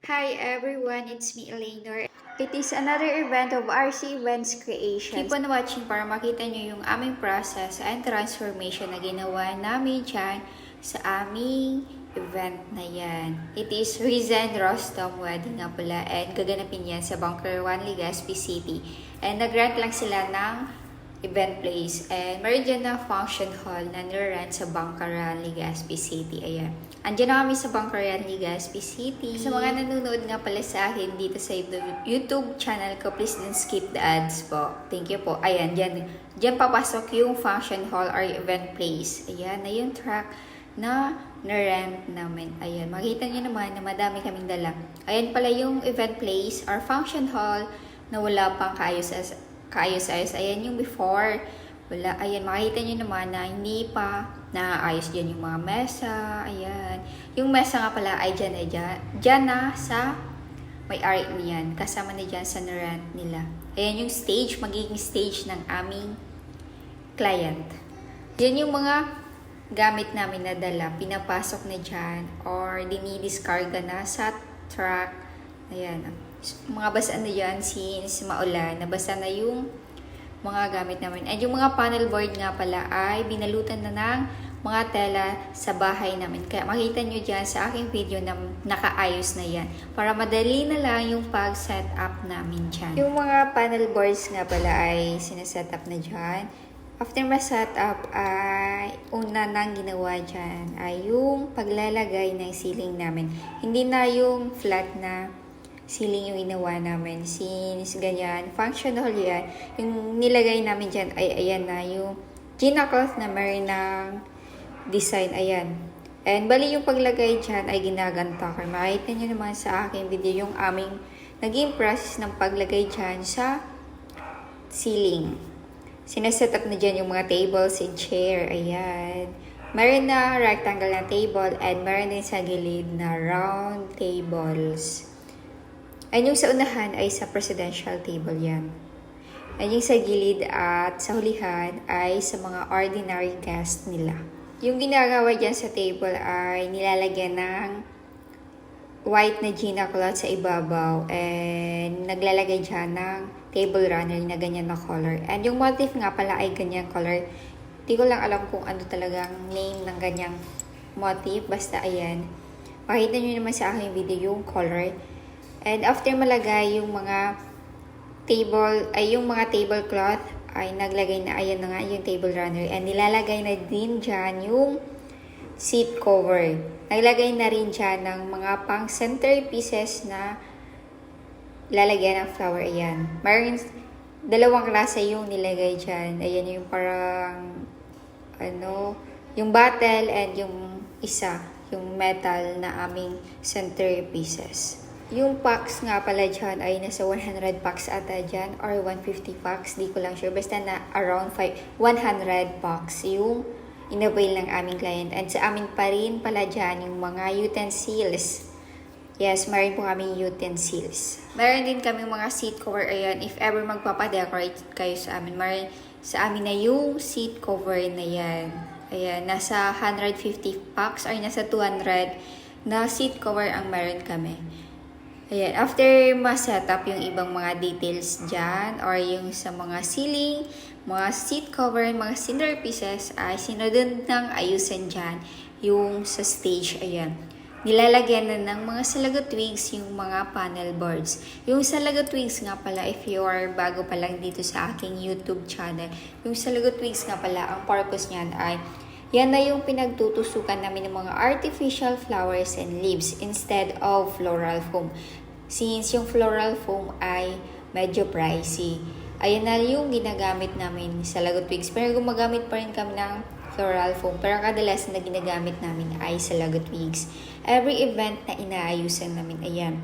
Hi everyone, it's me Eleanor. It is another event of RC Events Creation. Keep on watching para makita nyo yung aming process and transformation na ginawa namin dyan sa aming event na yan. It is Rizen Rostom Wedding nga pala and gaganapin yan sa Bunker 1, Legazpi City. And nag-rent lang sila ng event place. And meron dyan na function hall na nirent sa Bangkaran, Legazpi City. Ayan. Andyan na kami sa Bangkaran, Legazpi City. Sa mga nanonood nga pala sa akin dito sa YouTube channel ko, please don't skip the ads po. Thank you po. Ayan, dyan papasok yung function hall or event place. Ayan, na yung track na na-rent namin. Ayan, makita nyo naman na madami kaming dala. Ayan pala yung event place or function hall na wala pang kaayos-ayos. Ayan yung before. Wala. Ayan, makikita nyo naman na hindi pa naayos dyan yung mga mesa. Ayan. Yung mesa nga pala ay dyan na sa may-ari niyan. Kasama na dyan sa rent nila. Ayan yung stage, magiging stage ng aming client. Yan yung mga gamit namin na dala. Pinapasok na dyan or dinidiscarga na sa truck. Ayan. Mga basa na dyan since maulan. Nabasa na yung mga gamit namin. And yung mga panel board nga pala ay binalutan na ng mga tela sa bahay namin. Kaya makita nyo dyan sa aking video na nakaayos na yan. Para madali na lang yung pag-set up namin dyan. Yung mga panel boards nga pala ay sineset up na dyan. After ma-set up ay una nang ginawa dyan ay yung paglalagay ng ceiling namin. Hindi na yung flat na ceiling yung ginawa namin. Since ganyan, functional yan. Yung nilagay namin dyan ay ayan na yung Gina cloth na meron ng design. Ayan. And bali yung paglagay dyan ay ginaganta ko. Makita nyo naman sa aking video yung aming naging process ng paglagay dyan sa ceiling. Sineset up na dyan yung mga tables and chair. Ayan. Meron na rectangle na table and meron din sa gilid na round tables. And yung sa unahan ay sa presidential table yan. And yung sa gilid at sa hulihan ay sa mga ordinary guest nila. Yung ginagawa dyan sa table ay nilalagyan ng white na Gina cloth sa ibabaw. And naglalagay dyan ng table runner na ganyan na color. And yung motif nga pala ay ganyan color. Di ko lang alam kung ano talagang name ng ganyang motif. Basta ayan. Makita nyo naman sa aking video yung color. And after malagay yung mga tablecloth ay naglagay na, ayan na nga yung table runner. And nilalagay na din dyan yung seat cover. Naglagay na rin dyan ng mga pang centerpieces na lalagyan ng flower. Ayan. Mayroon dalawang klase yung nilagay dyan. Ayan yung parang yung bottle and yung isa, yung metal na aming centerpieces. Yung packs nga pala dyan ay nasa 100 packs ata dyan or 150 packs, di ko lang sure. Basta na around 100 packs yung inavail ng aming client. And sa amin pa rin pala dyan yung mga utensils. Yes, meron po kami utensils. Meron din kami mga seat cover. Ayan, if ever magpapadecorate kayo sa amin, meron sa amin na yung seat cover na yan. Ayan, nasa 150 packs or nasa 200 na seat cover ang meron kami. Ayan, after ma-set up yung ibang mga details dyan or yung sa mga ceiling, mga seat cover, mga centerpieces ay sinunod ng ayusin dyan yung sa stage. Ayan, nilalagyan na ng mga salaga twigs yung mga panel boards. Yung salaga twigs nga pala, if you are bago pa lang dito sa aking YouTube channel, yung salaga twigs nga pala, ang purpose niyan ay yan na yung pinagtutusukan namin ng mga artificial flowers and leaves instead of floral foam. Since yung floral foam ay medyo pricey. Ayan na yung ginagamit namin sa lagot twigs. Pero gumagamit pa rin kami ng floral foam. Pero kadalasan na ginagamit namin ay sa lagot twigs. Every event na inaayusan namin, ayan.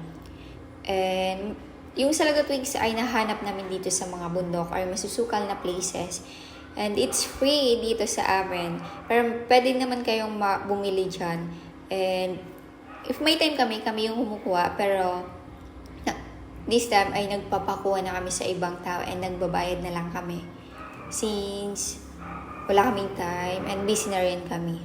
And yung sa lagot twigs ay nahanap namin dito sa mga bundok or masusukal na places. And it's free dito sa amin. Pero pwede naman kayong bumili dyan. And if may time kami yung kumukuha. Pero this time ay nagpapakuha na kami sa ibang tao and nagbabayad na lang kami. Since wala kaming time and busy na rin kami.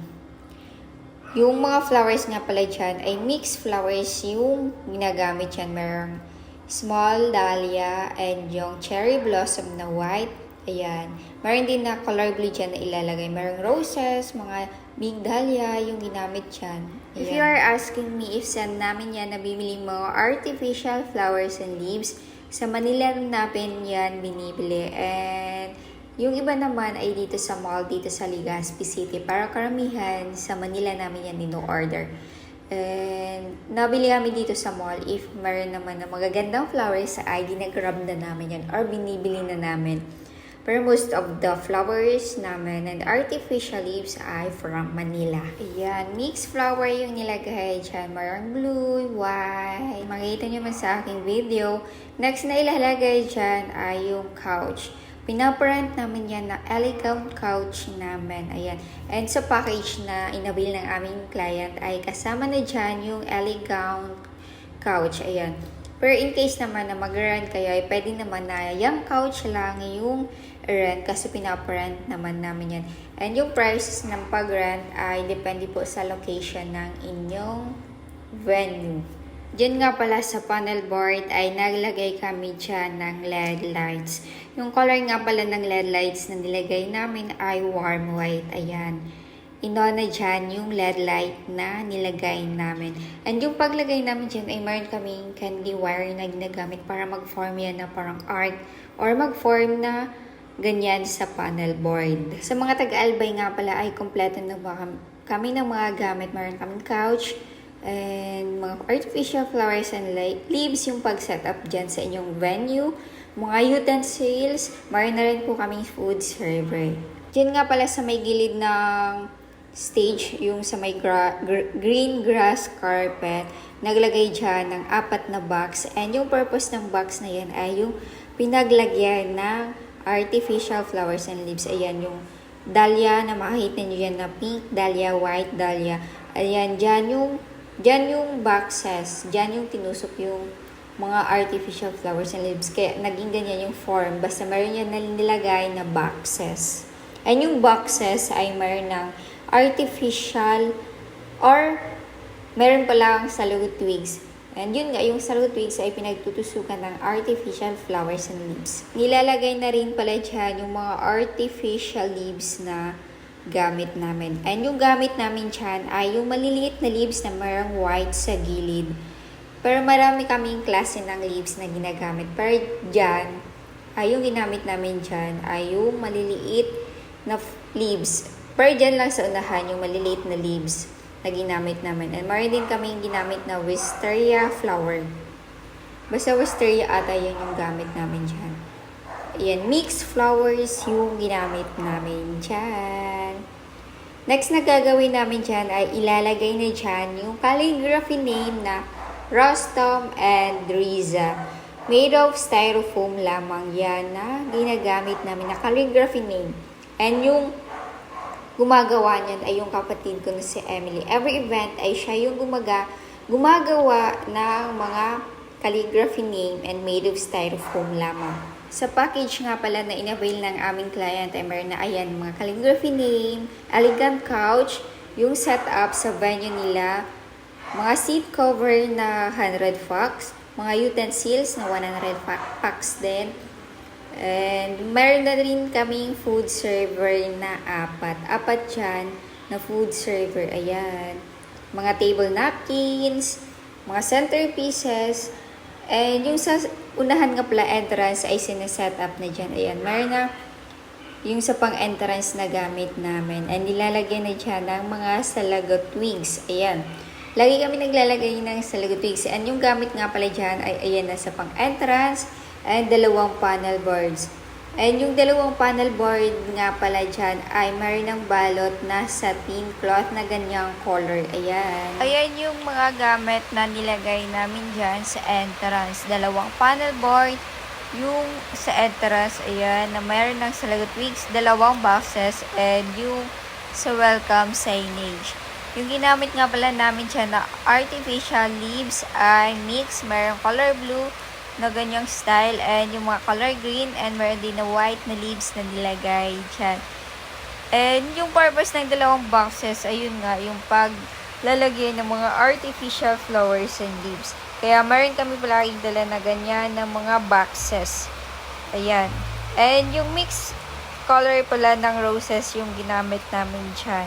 Yung mga flowers nga pala dyan ay mixed flowers yung ginagamit dyan. Merong small dahlia and yung cherry blossom na white. Ayan. Meron din na color blue dyan na ilalagay. Merong roses, mga big dahlia yung ginamit dyan. Ayan. If you are asking me if saan namin yan nabibili mga artificial flowers and leaves, sa Manila namin yan binibili. And yung iba naman ay dito sa mall, dito sa Legazpi City. Para karamihan, sa Manila namin yan dino-order. And nabili kami dito sa mall. If meron naman na magagandang flowers, ay ginagrab na namin yan or binibili na namin. Pero most of the flowers namin and artificial leaves ay from Manila. Ayan, mixed flower yung nilagay dyan. Marang blue, white. Makikita nyo man sa aking video. Next na ilalagay dyan ay yung couch. Pinaprint namin yan na elegant couch namin. Ayan. And sa package na inabil ng aming client ay kasama na dyan yung elegant couch. Ayan. Pero in case naman na mag-rent kayo, ay pwede naman na yung couch lang yung rent kasi pinaprint naman namin yan. And yung prices ng pag-rent ay depende po sa location ng inyong venue. Diyan nga pala sa panel board ay naglagay kami dyan ng LED lights. Yung color nga pala ng LED lights na nilagay namin ay warm white. Ayan. Inona dyan yung LED light na nilagay namin. And yung paglagay namin dyan ay mayroon kaming candy wire na ginagamit para mag-form yan na parang arc or mag-form na ganyan sa panel board. Sa mga taga-Albay nga pala ay kompleto na kami ng mga gamit. Mayroon kaming couch, and mga artificial flowers and leaves yung pag-setup dyan sa inyong venue, mga utensils, mayroon na rin po kaming food server. Dyan nga pala sa may gilid ng stage, yung sa may green grass carpet, naglagay dyan ng 4 na box, and yung purpose ng box na yan ay yung pinaglagyan ng artificial flowers and leaves. Ayan yung dahlia na makikita nyo yan na pink dahlia, white dahlia. Ayan, dyan yung boxes, dyan yung tinusok yung mga artificial flowers and leaves. Kaya naging ganyan yung form. Basta meron yan na nilagay na boxes. And yung boxes ay meron ng artificial or meron palang salud twigs. And yun nga, yung salud twigs ay pinagtutusukan ng artificial flowers and leaves. Nilalagay na rin pala dyan yung mga artificial leaves na gamit namin. And yung gamit namin dyan ay yung maliliit na leaves na mayroong white sa gilid. Pero marami kaming klase ng leaves na ginagamit. Pero dyan, ay yung ginamit namin dyan ay yung maliliit na leaves. Pero dyan lang sa unahan yung maliliit na leaves na ginamit namin. And meron din kaming ginamit na wisteria flower. Basta wisteria ata yun yung gamit namin dyan. Ayan, mixed flowers yung ginamit namin dyan. Next na gagawin namin dyan ay ilalagay na dyan yung calligraphy name na Rostom and Riza. Made of styrofoam lamang yan na ginagamit namin na calligraphy name. And yung gumagawa niyan ay yung kapatid ko na si Emily. Every event ay siya yung gumagawa ng mga calligraphy name and made of styrofoam lamang. Sa package nga pala na inavail ng aming client ay meron na ayan mga calligraphy name, elegant couch, yung setup sa venue nila, mga seat cover na 100 packs, mga utensils na 100 packs din. And meron na rin kaming food server na 4 dyan na food server. Ayan. Mga table napkins, mga centerpieces, and yung sa unahan nga pala entrance ay sineset up na dyan. Ayan. Meron na yung sa pang-entrance na gamit namin. And nilalagyan na dyan ng mga salagot twigs. Ayan. Lagi kami naglalagay ng salagot twigs. And yung gamit nga pala dyan ay ayan na sa pang-entrance and 2 panel boards. And yung 2 panel board nga pala dyan ay meron ng balot na satin cloth na ganyang color. Ayan. Ayan yung mga gamit na nilagay namin dyan sa entrance. 2 panel board. Yung sa entrance, ayan, na meron ng salagot twigs, 2 boxes, and yung sa welcome signage. Yung ginamit nga pala namin dyan na artificial leaves ay mix. Merong color blue na ganyang style and yung mga color green and meron din na white na leaves na nilagay dyan. And yung purpose ng 2 boxes, ayun nga, yung pag lalagyan ng mga artificial flowers and leaves. Kaya meron kami palaging dala na ganyan ng mga boxes. Ayan. And yung mix color pala ng roses yung ginamit namin dyan.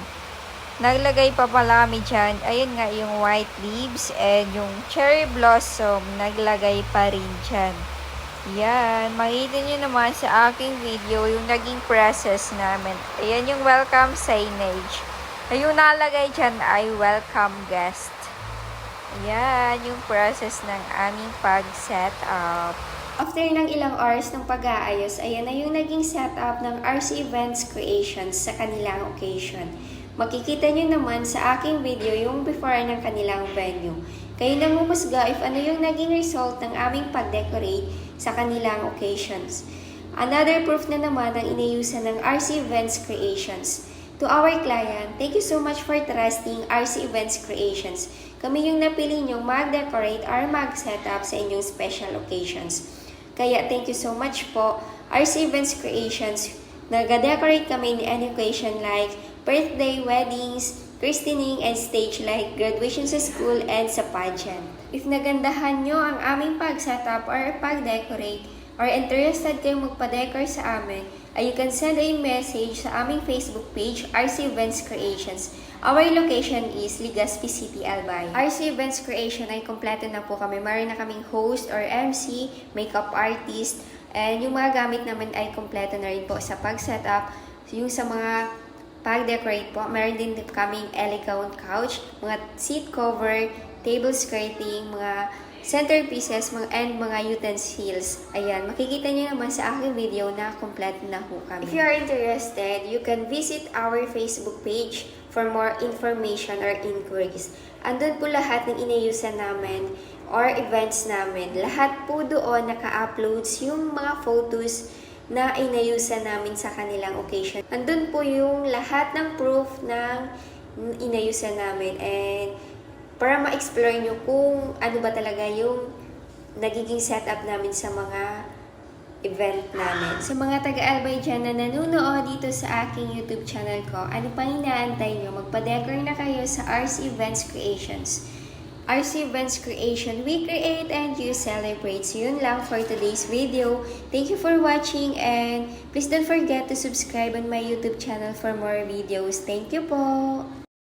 Naglagay pa pala kami dyan. Ayun nga yung white leaves and yung cherry blossom naglagay pa rin dyan. Yan. Makita nyo naman sa aking video yung naging process namin. Ayan yung welcome signage. Ay, yung nalagay dyan ay welcome guest. Ayan yung process ng aming pag-set up. After ng ilang hours ng pag-aayos, ayan na yung naging setup ng RC Events Creations sa kanilang occasion. Makikita nyo naman sa aking video yung before ng kanilang venue. Kayo nang humusga if ano yung naging result ng aming pag-decorate sa kanilang occasions. Another proof na naman ang inayusan ng RC Events Creations. To our client, thank you so much for trusting RC Events Creations. Kami yung napili nyong mag-decorate or mag-setup sa inyong special occasions. Kaya thank you so much po, RC Events Creations. Nag-decorate kami in any occasion like birthday, weddings, christening, and stage like graduation sa school and sa pageant. If nagandahan nyo ang aming pag-setup or pag-decorate or interested kayong magpa-decor sa amin, you can send a message sa aming Facebook page, RC Events Creations. Our location is Legazpi City, Albay. RC Events Creation ay kompleto na po kami. Meron na kaming host or MC, makeup artist, and yung mga gamit naman ay kompleto na rin po sa pag-setup. Yung sa mga pag-decorate po, meron din kaming elegant couch, mga seat cover, table skirting, mga centerpieces, and mga utensils. Ayan, makikita nyo naman sa aking video na kompleto na po kami. If you are interested, you can visit our Facebook page for more information or inquiries. Andun po lahat ng inayusan namin or events namin. Lahat po doon naka-uploads yung mga photos na inayusan namin sa kanilang occasion. Andun po yung lahat ng proof ng inayusan namin and para ma-explore nyo kung ano ba talaga yung nagiging setup namin sa mga event namin. Sa mga taga-Albay dyan na nanunood dito sa aking YouTube channel ko, ano pang inaantay nyo? Magpa-decor na kayo sa RC Events Creations. RC Events Creation, we create and you celebrate. So yun lang for today's video. Thank you for watching and please don't forget to subscribe on my YouTube channel for more videos. Thank you po!